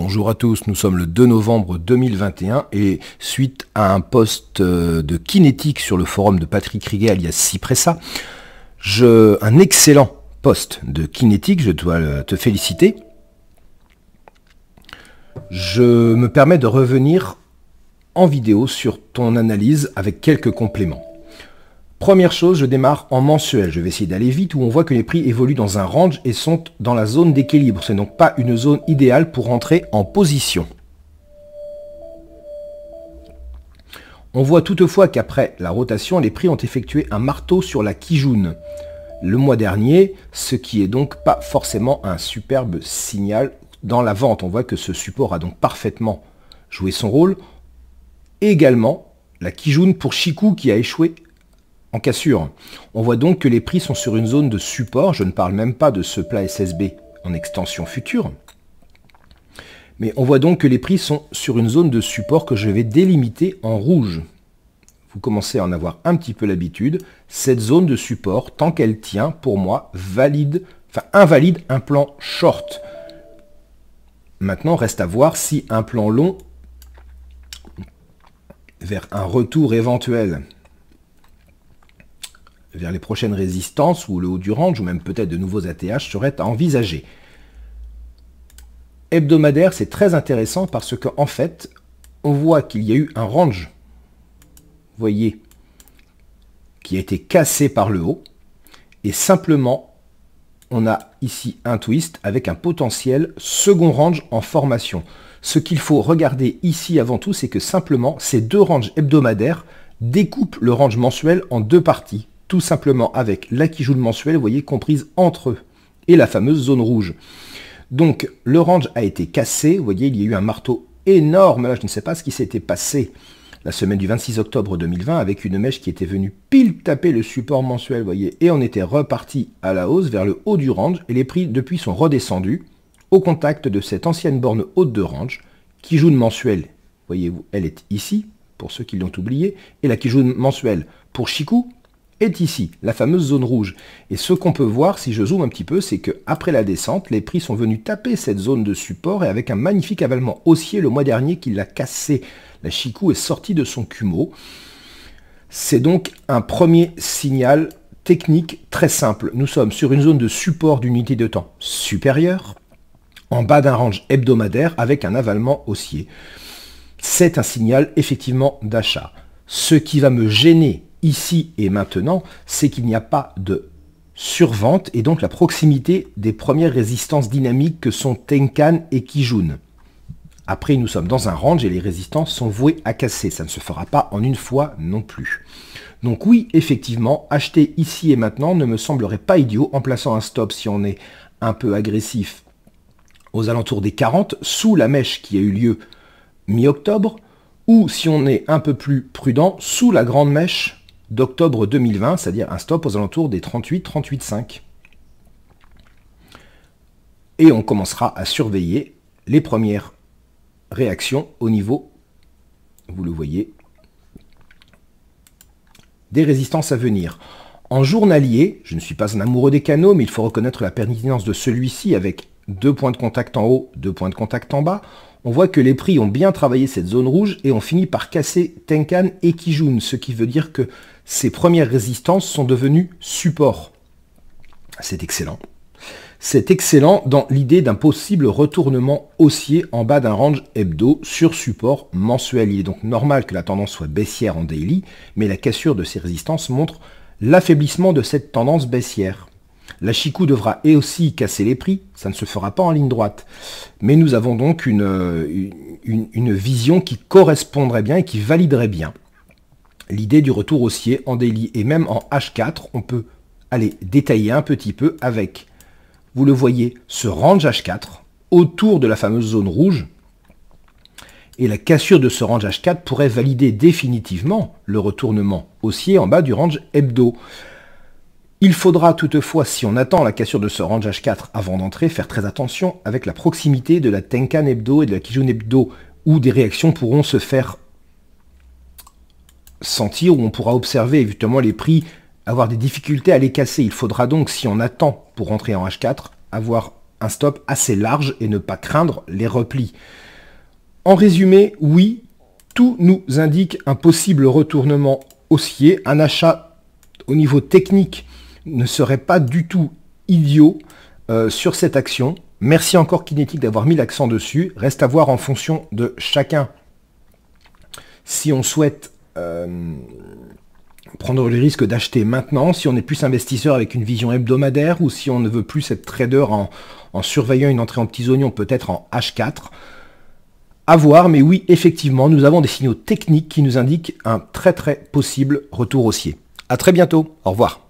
Bonjour à tous, nous sommes le 2 novembre 2021 et suite à un post de Kinétique sur le forum de Patrick Riguet alias Cipressa, un excellent post de Kinétique, je dois te féliciter. Je me permets de revenir en vidéo sur ton analyse avec quelques compléments. Première chose, je démarre en mensuel. Je vais essayer d'aller vite où on voit que les prix évoluent dans un range et sont dans la zone d'équilibre. Ce n'est donc pas une zone idéale pour entrer en position. On voit toutefois qu'après la rotation, les prix ont effectué un marteau sur la Kijun le mois dernier, ce qui est donc pas forcément un superbe signal dans la vente. On voit que ce support a donc parfaitement joué son rôle. Et également, la Kijun pour Chikou qui a échoué en cassure. On voit donc que les prix sont sur une zone de support. Je ne parle même pas de ce plat SSB en extension future. Mais on voit donc que les prix sont sur une zone de support que je vais délimiter en rouge. Vous commencez à en avoir un petit peu l'habitude. Cette zone de support, tant qu'elle tient, pour moi, invalide un plan short. Maintenant, reste à voir si un plan long vers un retour éventuel vers les prochaines résistances ou le haut du range, ou même peut-être de nouveaux ATH, seraient à envisager. Hebdomadaire, c'est très intéressant parce qu'en fait, on voit qu'il y a eu un range, vous voyez, qui a été cassé par le haut, et simplement, on a ici un twist avec un potentiel second range en formation. Ce qu'il faut regarder ici avant tout, c'est que simplement, ces deux ranges hebdomadaires découpent le range mensuel en deux parties. Tout simplement avec la Kijun mensuelle, vous voyez, comprise entre eux, et la fameuse zone rouge. Donc, le range a été cassé, vous voyez, il y a eu un marteau énorme, là, je ne sais pas ce qui s'était passé la semaine du 26 octobre 2020, avec une mèche qui était venue pile taper le support mensuel, vous voyez, et on était reparti à la hausse vers le haut du range, et les prix, depuis, sont redescendus au contact de cette ancienne borne haute de range. Kijun mensuelle, voyez-vous, elle est ici, pour ceux qui l'ont oublié, et la Kijun mensuelle pour Chikou est ici, la fameuse zone rouge. Et ce qu'on peut voir, si je zoome un petit peu, c'est qu'après la descente, les prix sont venus taper cette zone de support et avec un magnifique avalement haussier le mois dernier qui l'a cassé. La Chikou est sortie de son Kumo. C'est donc un premier signal technique très simple. Nous sommes sur une zone de support d'unité de temps supérieure, en bas d'un range hebdomadaire avec un avalement haussier. C'est un signal effectivement d'achat. Ce qui va me gêner ici et maintenant, c'est qu'il n'y a pas de survente et donc la proximité des premières résistances dynamiques que sont Tenkan et Kijun. Après, nous sommes dans un range et les résistances sont vouées à casser. Ça ne se fera pas en une fois non plus. Donc oui, effectivement, acheter ici et maintenant ne me semblerait pas idiot en plaçant un stop si on est un peu agressif aux alentours des 40, sous la mèche qui a eu lieu mi-octobre, ou si on est un peu plus prudent, sous la grande mèche d'octobre 2020, c'est-à-dire un stop aux alentours des 38,5. Et on commencera à surveiller les premières réactions au niveau, vous le voyez, des résistances à venir. En journalier, je ne suis pas un amoureux des canaux, mais il faut reconnaître la pertinence de celui-ci avec 2 points de contact en haut, 2 points de contact en bas. On voit que les prix ont bien travaillé cette zone rouge et ont fini par casser Tenkan et Kijun, ce qui veut dire que ces premières résistances sont devenues supports. C'est excellent. C'est excellent dans l'idée d'un possible retournement haussier en bas d'un range hebdo sur support mensuel. Il est donc normal que la tendance soit baissière en daily, mais la cassure de ces résistances montre l'affaiblissement de cette tendance baissière. La Chikou devra et aussi casser les prix, ça ne se fera pas en ligne droite. Mais nous avons donc une vision qui correspondrait bien et qui validerait bien l'idée du retour haussier en daily. Et même en H4, on peut aller détailler un petit peu avec, vous le voyez, ce range H4 autour de la fameuse zone rouge. Et la cassure de ce range H4 pourrait valider définitivement le retournement haussier en bas du range hebdo. Il faudra toutefois, si on attend la cassure de ce range H4 avant d'entrer, faire très attention avec la proximité de la Tenkan hebdo et de la Kijun hebdo, où des réactions pourront se faire sentir, où on pourra observer évidemment les prix avoir des difficultés à les casser. Il faudra donc, si on attend pour rentrer en H4, avoir un stop assez large et ne pas craindre les replis. En résumé, oui, tout nous indique un possible retournement haussier. Un achat au niveau technique ne serait pas du tout idiot sur cette action. Merci encore Kinetic d'avoir mis l'accent dessus. Reste à voir en fonction de chacun si on souhaite prendre le risque d'acheter maintenant, si on est plus investisseur avec une vision hebdomadaire ou si on ne veut plus être trader en surveillant une entrée en petits oignons, peut-être en H4. À voir, mais oui, effectivement, nous avons des signaux techniques qui nous indiquent un très très possible retour haussier. À très bientôt, au revoir.